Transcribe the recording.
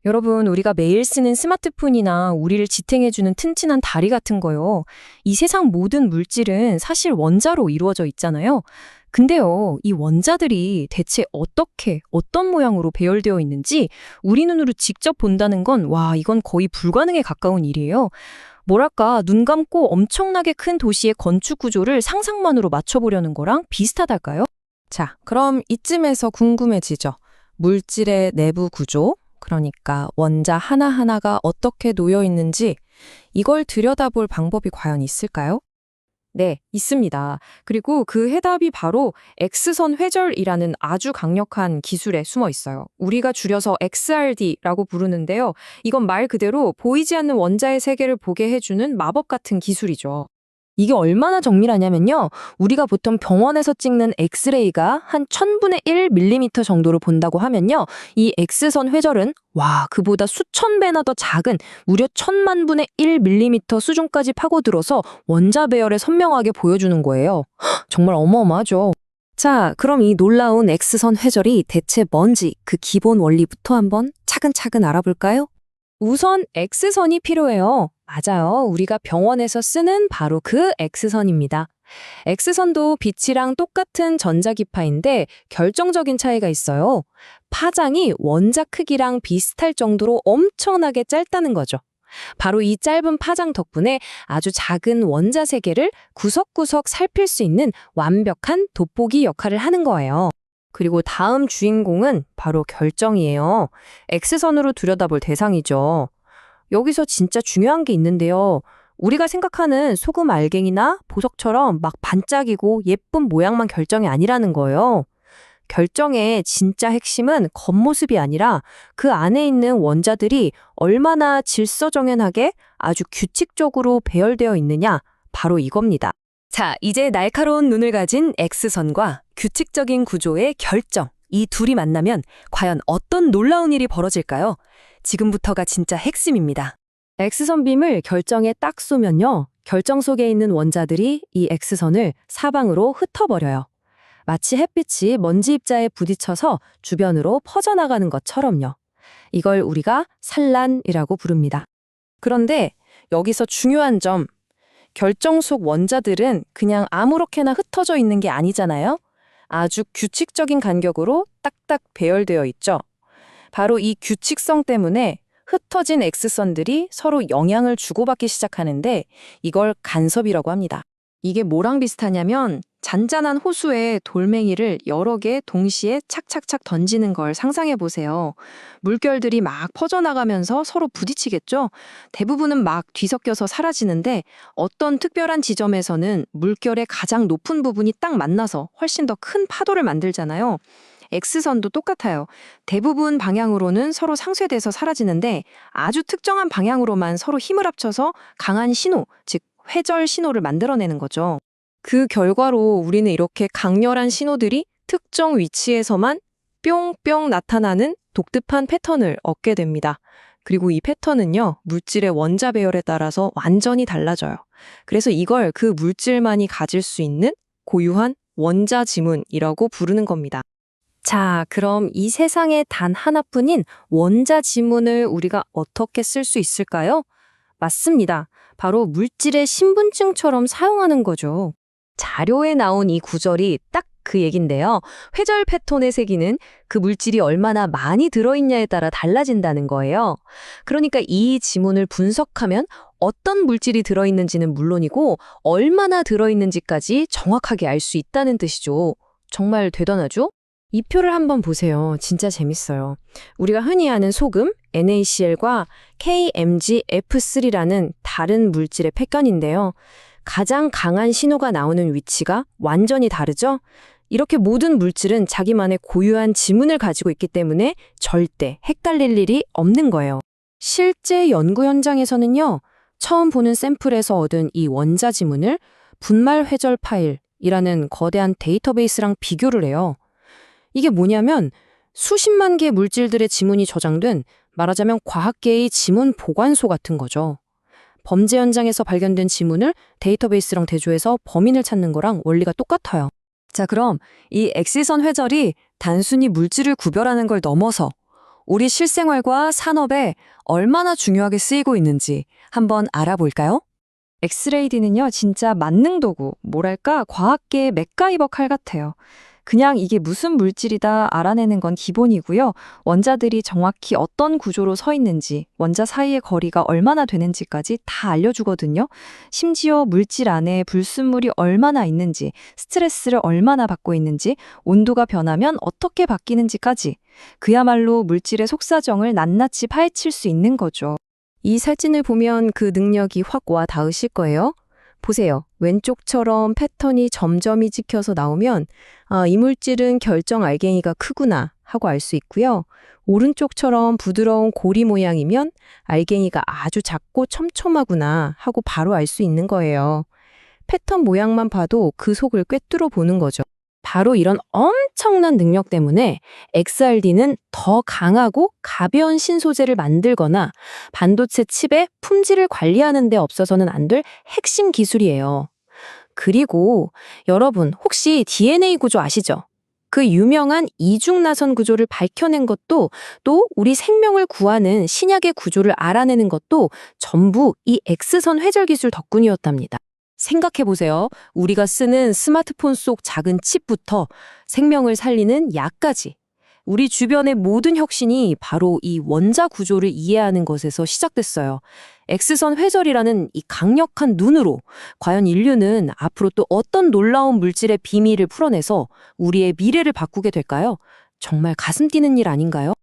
여러분, 우리가 매일 쓰는 스마트폰이나 우리를 지탱해주는 튼튼한 다리 같은 거요. 이 세상 모든 물질은 사실 원자로 이루어져 있잖아요. 근데요, 이 원자들이 대체 어떻게, 어떤 모양으로 배열되어 있는지 우리 눈으로 직접 본다는 건, 이건 거의 불가능에 가까운 일이에요. 뭐랄까, 눈 감고 엄청나게 큰 도시의 건축 구조를 상상만으로 맞춰보려는 거랑 비슷하달까요? 자, 그럼 이쯤에서 궁금해지죠. 물질의 내부 구조, 그러니까 원자 하나하나가 어떻게 놓여 있는지 이걸 들여다볼 방법이 과연 있을까요? 네, 있습니다. 그리고 그 해답이 바로 X선 회절이라는 아주 강력한 기술에 숨어 있어요. 우리가 줄여서 XRD라고 부르는데요. 이건 말 그대로 보이지 않는 원자의 세계를 보게 해주는 마법 같은 기술이죠. 이게 얼마나 정밀하냐면요. 우리가 보통 병원에서 찍는 엑스레이가 한 1000분의 1mm 정도로 본다고 하면요. 이 X선 회절은 그보다 수천 배나 더 작은 무려 1000만 분의 1mm 수준까지 파고들어서 원자 배열을 선명하게 보여주는 거예요. 정말 어마어마하죠. 자, 그럼 이 놀라운 X선 회절이 대체 뭔지 그 기본 원리부터 한번 차근차근 알아볼까요? 우선 X선이 필요해요. 맞아요. 우리가 병원에서 쓰는 바로 그 X선입니다. X선도 빛이랑 똑같은 전자기파인데 결정적인 차이가 있어요. 파장이 원자 크기랑 비슷할 정도로 엄청나게 짧다는 거죠. 바로 이 짧은 파장 덕분에 아주 작은 원자 세계를 구석구석 살필 수 있는 완벽한 돋보기 역할을 하는 거예요. 그리고 다음 주인공은 바로 결정이에요. X선으로 들여다볼 대상이죠. 여기서 진짜 중요한 게 있는데요. 우리가 생각하는 소금 알갱이나 보석처럼 막 반짝이고 예쁜 모양만 결정이 아니라는 거예요. 결정의 진짜 핵심은 겉모습이 아니라 그 안에 있는 원자들이 얼마나 질서정연하게 아주 규칙적으로 배열되어 있느냐, 바로 이겁니다. 자, 이제 날카로운 눈을 가진 X선과 규칙적인 구조의 결정, 이 둘이 만나면 과연 어떤 놀라운 일이 벌어질까요? 지금부터가 진짜 핵심입니다. X선 빔을 결정에 딱 쏘면요. 결정 속에 있는 원자들이 이 X선을 사방으로 흩어버려요. 마치 햇빛이 먼지 입자에 부딪혀서 주변으로 퍼져나가는 것처럼요. 이걸 우리가 산란이라고 부릅니다. 그런데 여기서 중요한 점, 결정 속 원자들은 그냥 아무렇게나 흩어져 있는 게 아니잖아요. 아주 규칙적인 간격으로 딱딱 배열되어 있죠. 바로 이 규칙성 때문에 흩어진 X선들이 서로 영향을 주고받기 시작하는데 이걸 간섭이라고 합니다. 이게 뭐랑 비슷하냐면 잔잔한 호수에 돌멩이를 여러 개 동시에 착착착 던지는 걸 상상해 보세요. 물결들이 막 퍼져나가면서 서로 부딪히겠죠? 대부분은 막 뒤섞여서 사라지는데 어떤 특별한 지점에서는 물결의 가장 높은 부분이 딱 만나서 훨씬 더 큰 파도를 만들잖아요. X선도 똑같아요. 대부분 방향으로는 서로 상쇄돼서 사라지는데 아주 특정한 방향으로만 서로 힘을 합쳐서 강한 신호, 즉 회절 신호를 만들어내는 거죠. 그 결과로 우리는 이렇게 강렬한 신호들이 특정 위치에서만 뿅뿅 나타나는 독특한 패턴을 얻게 됩니다. 그리고 이 패턴은요, 물질의 원자 배열에 따라서 완전히 달라져요. 그래서 이걸 그 물질만이 가질 수 있는 고유한 원자 지문이라고 부르는 겁니다. 자, 그럼 이 세상에 단 하나뿐인 원자 지문을 우리가 어떻게 쓸 수 있을까요? 맞습니다. 바로 물질의 신분증처럼 사용하는 거죠. 자료에 나온 이 구절이 딱 그 얘긴데요. 회절 패턴의 세기는 그 물질이 얼마나 많이 들어있냐에 따라 달라진다는 거예요. 그러니까 이 지문을 분석하면 어떤 물질이 들어있는지는 물론이고 얼마나 들어있는지까지 정확하게 알 수 있다는 뜻이죠. 정말 대단하죠? 이 표를 한번 보세요. 진짜 재밌어요. 우리가 흔히 아는 소금, NaCl과 KMgF3라는 다른 물질의 패권인데요. 가장 강한 신호가 나오는 위치가 완전히 다르죠? 이렇게 모든 물질은 자기만의 고유한 지문을 가지고 있기 때문에 절대 헷갈릴 일이 없는 거예요. 실제 연구 현장에서는요, 처음 보는 샘플에서 얻은 이 원자 지문을 분말 회절 파일이라는 거대한 데이터베이스랑 비교를 해요. 이게 뭐냐면 수십만 개 물질들의 지문이 저장된 말하자면 과학계의 지문 보관소 같은 거죠. 범죄 현장에서 발견된 지문을 데이터베이스랑 대조해서 범인을 찾는 거랑 원리가 똑같아요. 자, 그럼 이 X선 회절이 단순히 물질을 구별하는 걸 넘어서 우리 실생활과 산업에 얼마나 중요하게 쓰이고 있는지 한번 알아볼까요? 엑스레이디는요, 진짜 만능 도구, 뭐랄까, 과학계의 맥가이버 칼 같아요. 그냥 이게 무슨 물질이다 알아내는 건 기본이고요. 원자들이 정확히 어떤 구조로 서 있는지, 원자 사이의 거리가 얼마나 되는지까지 다 알려주거든요. 심지어 물질 안에 불순물이 얼마나 있는지, 스트레스를 얼마나 받고 있는지, 온도가 변하면 어떻게 바뀌는지까지. 그야말로 물질의 속사정을 낱낱이 파헤칠 수 있는 거죠. 이 사진을 보면 그 능력이 확 와 닿으실 거예요. 보세요. 왼쪽처럼 패턴이 점점이 찍혀서 나오면 이 물질은 결정 알갱이가 크구나 하고 알 수 있고요. 오른쪽처럼 부드러운 고리 모양이면 알갱이가 아주 작고 촘촘하구나 하고 바로 알 수 있는 거예요. 패턴 모양만 봐도 그 속을 꿰뚫어 보는 거죠. 바로 이런 엄청난 능력 때문에 XRD는 더 강하고 가벼운 신소재를 만들거나 반도체 칩의 품질을 관리하는 데 없어서는 안 될 핵심 기술이에요. 그리고 여러분 혹시 DNA 구조 아시죠? 그 유명한 이중나선 구조를 밝혀낸 것도, 또 우리 생명을 구하는 신약의 구조를 알아내는 것도 전부 이 X선 회절 기술 덕분이었답니다. 생각해보세요. 우리가 쓰는 스마트폰 속 작은 칩부터 생명을 살리는 약까지. 우리 주변의 모든 혁신이 바로 이 원자 구조를 이해하는 것에서 시작됐어요. X선 회절이라는 이 강력한 눈으로 과연 인류는 앞으로 또 어떤 놀라운 물질의 비밀을 풀어내서 우리의 미래를 바꾸게 될까요? 정말 가슴 뛰는 일 아닌가요?